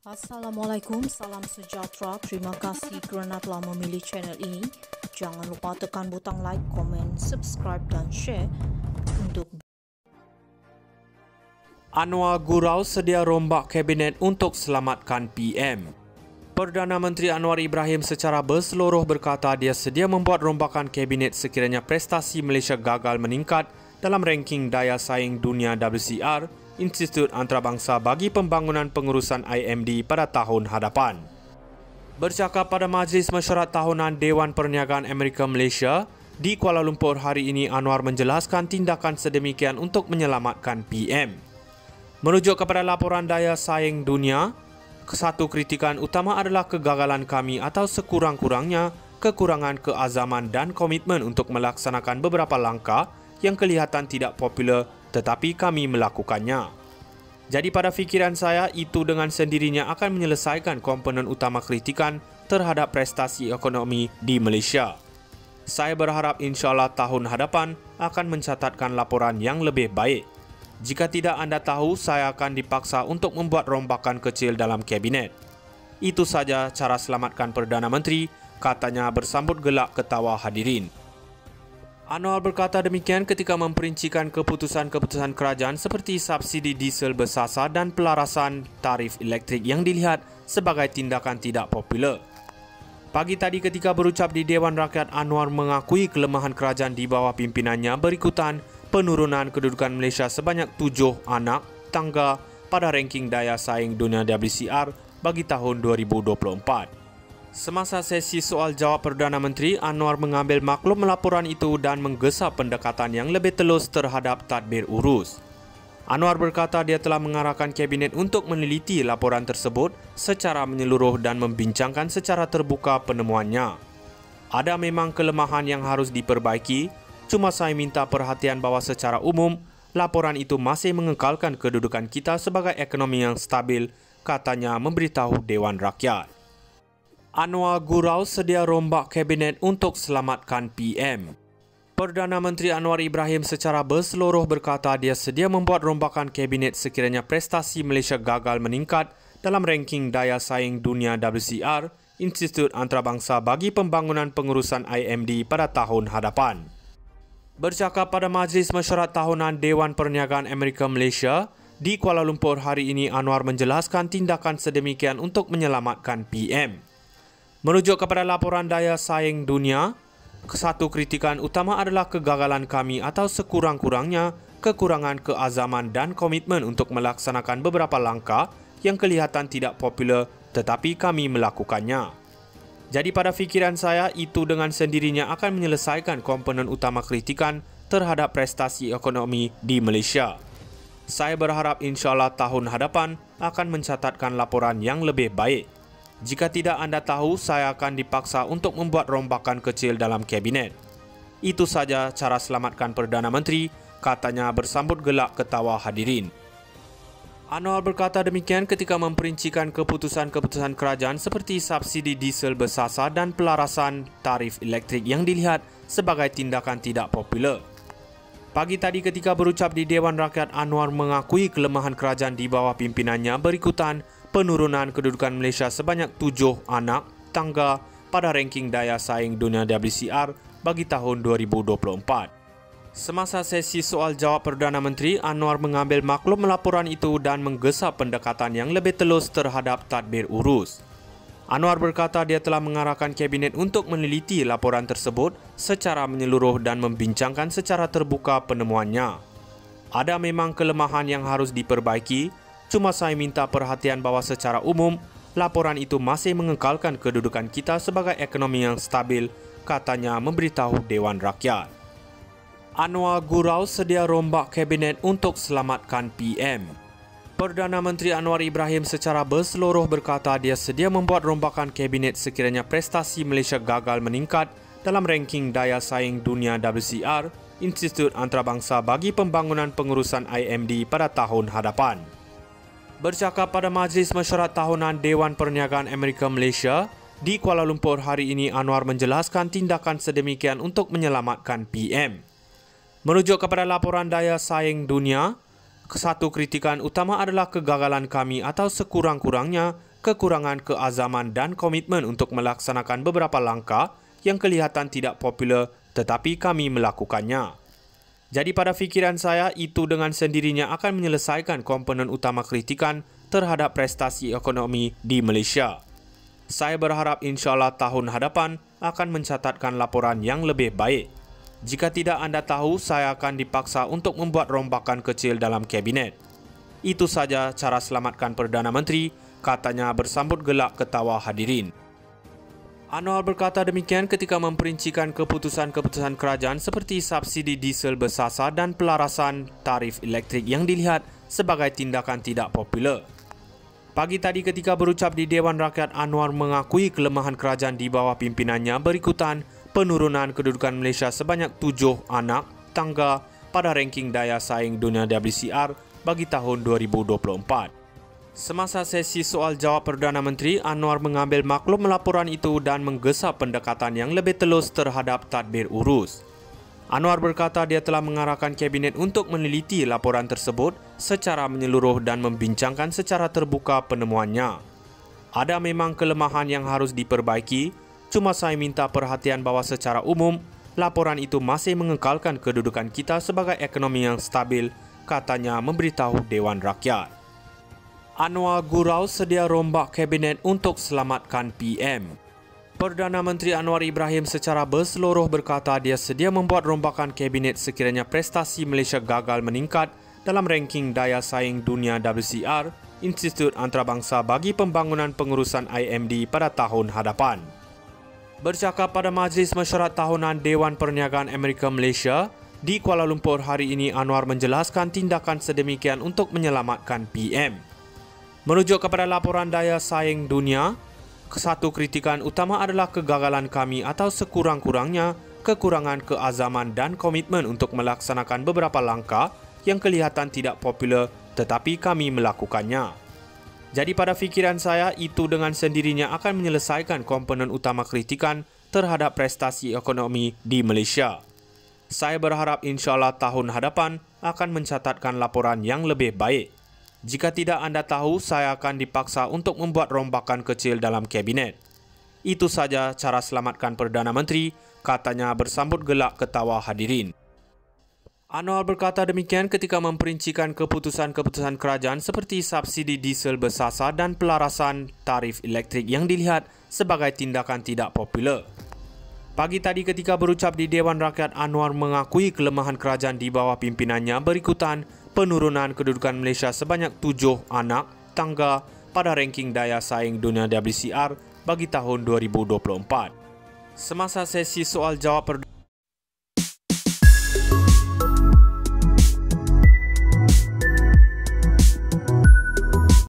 Assalamualaikum, salam sejahtera. Terima kasih kerana telah memilih channel ini. Jangan lupa tekan butang like, komen, subscribe dan share untuk Anwar Gurau sedia rombak kabinet untuk selamatkan PM. Perdana Menteri Anwar Ibrahim secara berseluruh berkata dia sedia membuat rombakan kabinet sekiranya prestasi Malaysia gagal meningkat dalam ranking daya saing dunia WCR, Institut Antarabangsa bagi Pembangunan Pengurusan IMD pada tahun hadapan. Bercakap pada Majlis Mesyuarat Tahunan Dewan Perniagaan Amerika Malaysia di Kuala Lumpur hari ini, Anwar menjelaskan tindakan sedemikian untuk menyelamatkan PM. Merujuk kepada laporan daya saing dunia, satu kritikan utama adalah kegagalan kami atau sekurang-kurangnya kekurangan keazaman dan komitmen untuk melaksanakan beberapa langkah yang kelihatan tidak popular tetapi kami melakukannya. Jadi pada fikiran saya, itu dengan sendirinya akan menyelesaikan komponen utama kritikan terhadap prestasi ekonomi di Malaysia. Saya berharap insyaAllah tahun hadapan akan mencatatkan laporan yang lebih baik. Jika tidak anda tahu, saya akan dipaksa untuk membuat rombakan kecil dalam kabinet. Itu saja cara selamatkan Perdana Menteri, katanya bersambut gelak ketawa hadirin. Anwar berkata demikian ketika memperincikan keputusan-keputusan kerajaan seperti subsidi diesel bersasar dan pelarasan tarif elektrik yang dilihat sebagai tindakan tidak popular. Pagi tadi ketika berucap di Dewan Rakyat, Anwar mengakui kelemahan kerajaan di bawah pimpinannya berikutan penurunan kedudukan Malaysia sebanyak 7 anak tangga pada ranking daya saing dunia WCR bagi tahun 2024. Semasa sesi soal jawab Perdana Menteri, Anwar mengambil maklum laporan itu dan menggesa pendekatan yang lebih telus terhadap tadbir urus. Anwar berkata dia telah mengarahkan kabinet untuk meneliti laporan tersebut secara menyeluruh dan membincangkan secara terbuka penemuannya. Ada memang kelemahan yang harus diperbaiki, cuma saya minta perhatian bahawa secara umum, laporan itu masih mengekalkan kedudukan kita sebagai ekonomi yang stabil, katanya memberitahu Dewan Rakyat. Anwar Gurau sedia rombak kabinet untuk selamatkan PM. Perdana Menteri Anwar Ibrahim secara berseluruh berkata dia sedia membuat rombakan kabinet sekiranya prestasi Malaysia gagal meningkat dalam ranking daya saing dunia WCR, Institut Antarabangsa bagi Pembangunan Pengurusan IMD pada tahun hadapan. Bercakap pada Majlis Mesyuarat Tahunan Dewan Perniagaan Amerika Malaysia di Kuala Lumpur hari ini, Anwar menjelaskan tindakan sedemikian untuk menyelamatkan PM. Merujuk kepada laporan daya saing dunia, satu kritikan utama adalah kegagalan kami atau sekurang-kurangnya kekurangan keazaman dan komitmen untuk melaksanakan beberapa langkah yang kelihatan tidak popular tetapi kami melakukannya. Jadi pada fikiran saya, itu dengan sendirinya akan menyelesaikan komponen utama kritikan terhadap prestasi ekonomi di Malaysia. Saya berharap insyaAllah tahun hadapan akan mencatatkan laporan yang lebih baik. Jika tidak anda tahu, saya akan dipaksa untuk membuat rombakan kecil dalam kabinet. Itu saja cara selamatkan Perdana Menteri, katanya bersambut gelak ketawa hadirin. Anwar berkata demikian ketika memperincikan keputusan-keputusan kerajaan seperti subsidi diesel bersasar dan pelarasan tarif elektrik yang dilihat sebagai tindakan tidak popular. Pagi tadi ketika berucap di Dewan Rakyat, Anwar mengakui kelemahan kerajaan di bawah pimpinannya berikutan penurunan kedudukan Malaysia sebanyak 7 anak tangga pada ranking daya saing dunia WCR bagi tahun 2024. Semasa sesi soal jawab Perdana Menteri, Anwar mengambil maklum laporan itu dan menggesa pendekatan yang lebih telus terhadap tadbir urus. Anwar berkata dia telah mengarahkan kabinet untuk meneliti laporan tersebut secara menyeluruh dan membincangkan secara terbuka penemuannya. Ada memang kelemahan yang harus diperbaiki, cuma saya minta perhatian bahawa secara umum, laporan itu masih mengekalkan kedudukan kita sebagai ekonomi yang stabil, katanya memberitahu Dewan Rakyat. Anwar Gurau sedia rombak kabinet untuk selamatkan PM. Perdana Menteri Anwar Ibrahim secara berseluruh berkata dia sedia membuat rombakan kabinet sekiranya prestasi Malaysia gagal meningkat dalam ranking daya saing dunia WCR, Institut Antarabangsa bagi Pembangunan Pengurusan IMD pada tahun hadapan. Bercakap pada Majlis Mesyuarat Tahunan Dewan Perniagaan Amerika Malaysia di Kuala Lumpur hari ini, Anwar menjelaskan tindakan sedemikian untuk menyelamatkan PM. Merujuk kepada laporan daya saing dunia, satu kritikan utama adalah kegagalan kami atau sekurang-kurangnya kekurangan keazaman dan komitmen untuk melaksanakan beberapa langkah yang kelihatan tidak popular tetapi kami melakukannya. Jadi pada fikiran saya, itu dengan sendirinya akan menyelesaikan komponen utama kritikan terhadap prestasi ekonomi di Malaysia. Saya berharap insyaAllah tahun hadapan akan mencatatkan laporan yang lebih baik. Jika tidak anda tahu, saya akan dipaksa untuk membuat rombakan kecil dalam kabinet. Itu saja cara selamatkan Perdana Menteri, katanya bersambut gelak ketawa hadirin. Anwar berkata demikian ketika memperincikan keputusan-keputusan kerajaan seperti subsidi diesel bersasar dan pelarasan tarif elektrik yang dilihat sebagai tindakan tidak popular. Pagi tadi ketika berucap di Dewan Rakyat, Anwar mengakui kelemahan kerajaan di bawah pimpinannya berikutan penurunan kedudukan Malaysia sebanyak 7 anak tangga pada ranking daya saing dunia WCR bagi tahun 2024. Semasa sesi soal jawab Perdana Menteri, Anwar mengambil maklum laporan itu dan menggesa pendekatan yang lebih telus terhadap tadbir urus. Anwar berkata dia telah mengarahkan kabinet untuk meneliti laporan tersebut secara menyeluruh dan membincangkan secara terbuka penemuannya. Ada memang kelemahan yang harus diperbaiki, cuma saya minta perhatian bahawa secara umum, laporan itu masih mengekalkan kedudukan kita sebagai ekonomi yang stabil, katanya memberitahu Dewan Rakyat. Anwar gurau sedia rombak kabinet untuk selamatkan PM. Perdana Menteri Anwar Ibrahim secara berseluruh berkata dia sedia membuat rombakan kabinet sekiranya prestasi Malaysia gagal meningkat dalam ranking daya saing dunia WCR, Institut Antarabangsa bagi Pembangunan Pengurusan IMD pada tahun hadapan. Bercakap pada Majlis Mesyuarat Tahunan Dewan Perniagaan Amerika Malaysia di Kuala Lumpur hari ini, Anwar menjelaskan tindakan sedemikian untuk menyelamatkan PM. Merujuk kepada laporan daya saing dunia, satu kritikan utama adalah kegagalan kami atau sekurang-kurangnya kekurangan keazaman dan komitmen untuk melaksanakan beberapa langkah yang kelihatan tidak popular tetapi kami melakukannya. Jadi pada fikiran saya, itu dengan sendirinya akan menyelesaikan komponen utama kritikan terhadap prestasi ekonomi di Malaysia. Saya berharap insyaAllah tahun hadapan akan mencatatkan laporan yang lebih baik. Jika tidak anda tahu, saya akan dipaksa untuk membuat rombakan kecil dalam kabinet. Itu saja cara selamatkan Perdana Menteri, katanya bersambut gelak ketawa hadirin. Anwar berkata demikian ketika memperincikan keputusan-keputusan kerajaan seperti subsidi diesel bersasar dan pelarasan tarif elektrik yang dilihat sebagai tindakan tidak popular. Pagi tadi ketika berucap di Dewan Rakyat, Anwar mengakui kelemahan kerajaan di bawah pimpinannya berikutan penurunan kedudukan Malaysia sebanyak 7 anak tangga pada ranking daya saing dunia WCR bagi tahun 2024. Semasa sesi soal jawab